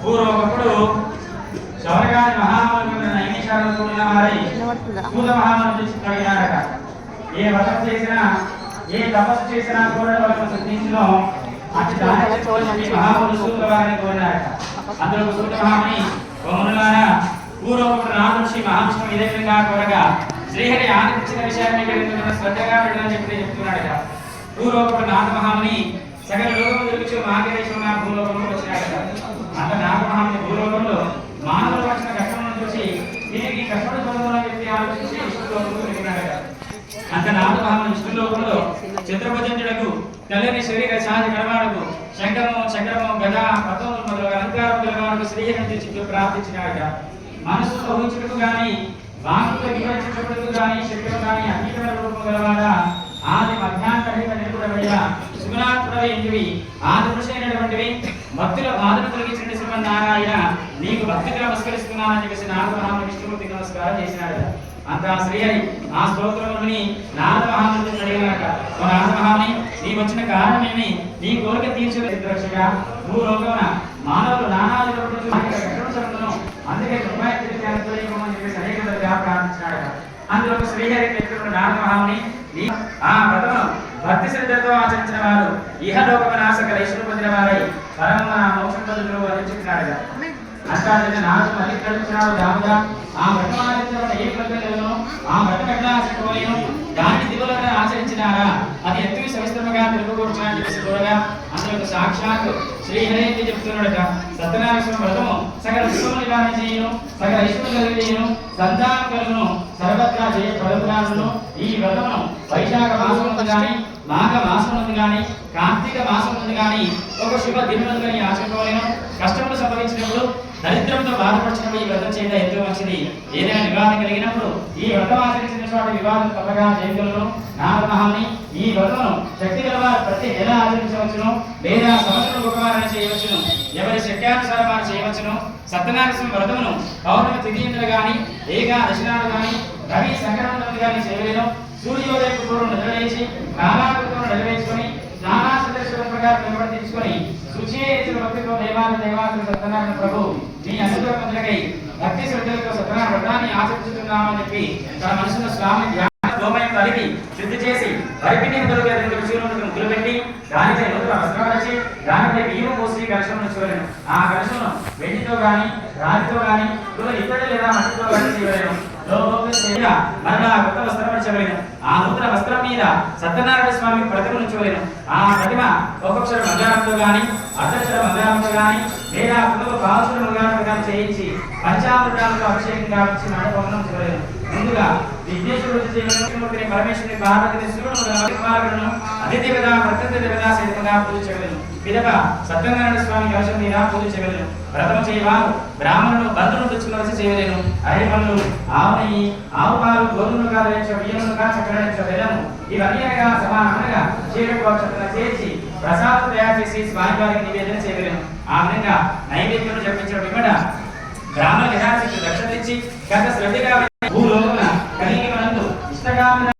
పూర్వప్పుడు శౌనకాది మహామనులు నైమిషారంలో ఉన్నవారై పూల మహామనులు కలిగినారట. ఏ వ్రతం చేసినా ఏ తపస్సు చేసినా కూడా వాళ్ళకు సిద్ధించును అతి దాని మహాములు సూర్య వారిని కోరినారట. అందులో సూర్య మహాముని మునులారా పూర్వప్పుడు నాదృషి మహావిష్ణువు ఇదే విధంగా కోరగా శ్రీహరి ఆనందించిన విషయాన్ని శ్రద్ధగా వెళ్ళని చెప్తున్నాడట. పూర్వప్పుడు నాద మహాముని సకల లోకము తిరుగుచు మహాకేశ్వర భూలోకంలో వచ్చినాడట. అంత నాద మహాముని భూలోకంలో మానవులు వచ్చిన కష్టములను చూసి దీనికి కష్టపడి పొందుతున్న వ్యక్తి ఆలోచించి విష్ణులోకంలో వెళ్ళినాడట. అంత నాద మహాముని విష్ణులోకంలో చతుర్భుజంజుడకు తెల్లని శరీర సహజ గడవాడకు శంఖము చక్రము గద పదములు మొదలగు అలంకారం గలవాడకు శ్రీహరిని తెచ్చి ప్రార్థించినాడట. మనసుతో ఊహించుటకు గాని వాక్కుతో వివరించుటకు గాని శక్తులు గాని అన్నిటిన రూపం గలవాడ ఆది మధ్యాంతరిక నిలుపుడవయ్య సుగుణాత్మడవై ఇంటివి ఆది పురుషైనటువంటివి భక్తుల బాధను తొలగించిన శ్రీమన్నారాయణ నీకు భక్తిగా నమస్కరిస్తున్నానని చెప్పేసి నారద మహాముని విష్ణుమూర్తికి నమస్కారం చేసినాడు. అంతా శ్రీహరి ఆ స్తోత్రముని నారద మహాముని అడిగినాక నారద మహాముని నీ వచ్చిన కారణమేమి, నీ కోరిక తీర్చుగా భూలోకమున మానవులు నానాది అందుకే అనేక ప్రార్థించినాడు. అందులో శ్రీహరి నారద మహాముని ఆ వ్రతమును భక్తి శ్రద్ధతో ఆచరించిన వారు ఇహలోకమ నాశక రైతులు పొందిన వారై పరమ మోక్ష పద్ధతులు వర్ణించుకున్నాడు. అష్టాదశ నాలుగు మళ్ళీ కలుపుతున్నాడు రాముగా ఆ వ్రతం ఆచరించిన ఏ ప్రజలను ఆ వ్రతం ఎట్లా ఆచరించుకోలేను దాన్ని దిగులుగా ఆచరించినారా అది ఎంతవి సవిస్తరంగా తెలుపుకోవచ్చునని చెప్పేసి చూడగా అందులో సాక్షాత్ శ్రీహరి చెప్తున్నాడట. సత్యనారాయణ వ్రతము సకల విశ్వము నివారణ చేయను సకల ఇష్టము కలిగేయను సంతానం కలుగును సర్వత్రా జయ ఫలములను ఈ వ్రతమును వైశాఖ మాసం నుండి కానీ మాఘ మాసం నుండి కానీ కార్తీక మాసం నుండి కానీ ఒక శుభ దినం కానీ ఆచరించుకోలేను. కష్టములు సంభవించినప్పుడు దరిద్రంతో బాధపడినప్పుడు ఈ వ్రతం చేయడం ఎంతో మంచిది. ఏదైనా వివాదం కలిగినప్పుడు ఈ వ్రతం ఆచరించినటువంటి వివాదం తప్పగా జయకులను నారద మహాముని ఈ వ్రతమును శక్తి గలవారు ప్రతి నెల ఆచరించవచ్చును లేదా సంవత్సరం ఉపకారం చేయవచ్చును. ఎవరి శక్యానుసారం వారు చేయవచ్చును. సత్యనారాయణ వ్రతమును పౌర్ణమి తిథియందులు గాని ఏకాదశినాలు గాని రవి సంక్రమణలు గాని చేయలేను. సూర్యోదయం పూర్వం నిద్రలేచి కాలాకృతం నిలవేసుకొని స్నానాసదర్శనం ప్రకారం నిర్వర్తించుకొని శుచియేతర భక్తితో దేవాసులు సత్యనారాయణ ప్రభు నీ అనుగ్రహ పొందకై భక్తి శ్రద్ధలతో సత్యనారాయణ వ్రతాన్ని ఆచరిస్తున్నామని చెప్పి తన మనసులో స్వామి ధ్యాన గోమయం కలిపి శుద్ధి చేసి వరిపిండి మొదలుగా 2 విషయంలో ముగ్గులు పెట్టి దానిపై నూతన వస్త్రాలు వచ్చి దానిపై బియ్యం పోసి కలశం చూడలేను. ఆ కలశమును వెండితో గాని రాతితో గాని ఇతడి లేదా మట్టితో గాని చేయలేను. మరలా కొత్త వస్త్రం ఉంచవలేను. ఆ నూతన వస్త్రం మీద సత్యనారాయణ స్వామి ప్రతిమ ఉంచవలేను. ఆ ప్రతిమ ఒక్కొక్కసారి బంగారంతో గాని అర్ధక్షర బంగారంతో గాని లేదా పాల్చుల బంగారంతో గాని చేయించి పంచామృతాలతో అభిషేకం గావించి మండపంలో ఉంచవలేను. ముందుగా విఘ్నేశ్వరుడి పరమేశ్వరుని పార్వతిని శివుడు అతి దేవత ప్రత్యేక దేవత సహితంగా పూజించగలను. పిదప సత్యనారాయణ స్వామి కలశం మీద పూజించగలను. వ్రతం చేయవారు బ్రాహ్మణులు బంధువులు తెచ్చుకుని చేయలేను. అరటి పనులు ఆవు నెయ్యి ఆవు పాలు గోధుమలు కాదు బియ్యములు కా చక్కెర బెల్లము ఇవన్నీ అనగా సమానంగా చీరకోక్షతను చేర్చి ప్రసాదం తయారు చేసి స్వామివారికి నివేదన చేయగలను. ఆ విధంగా నైవేద్యం జరిపించడం ఇవ్వడ బ్రాహ్మణ యథాశక్తి దక్షిణ తెచ్చి గత శ్రద్ధగా భూలోకమున కలిగి మనందు ఇష్టగా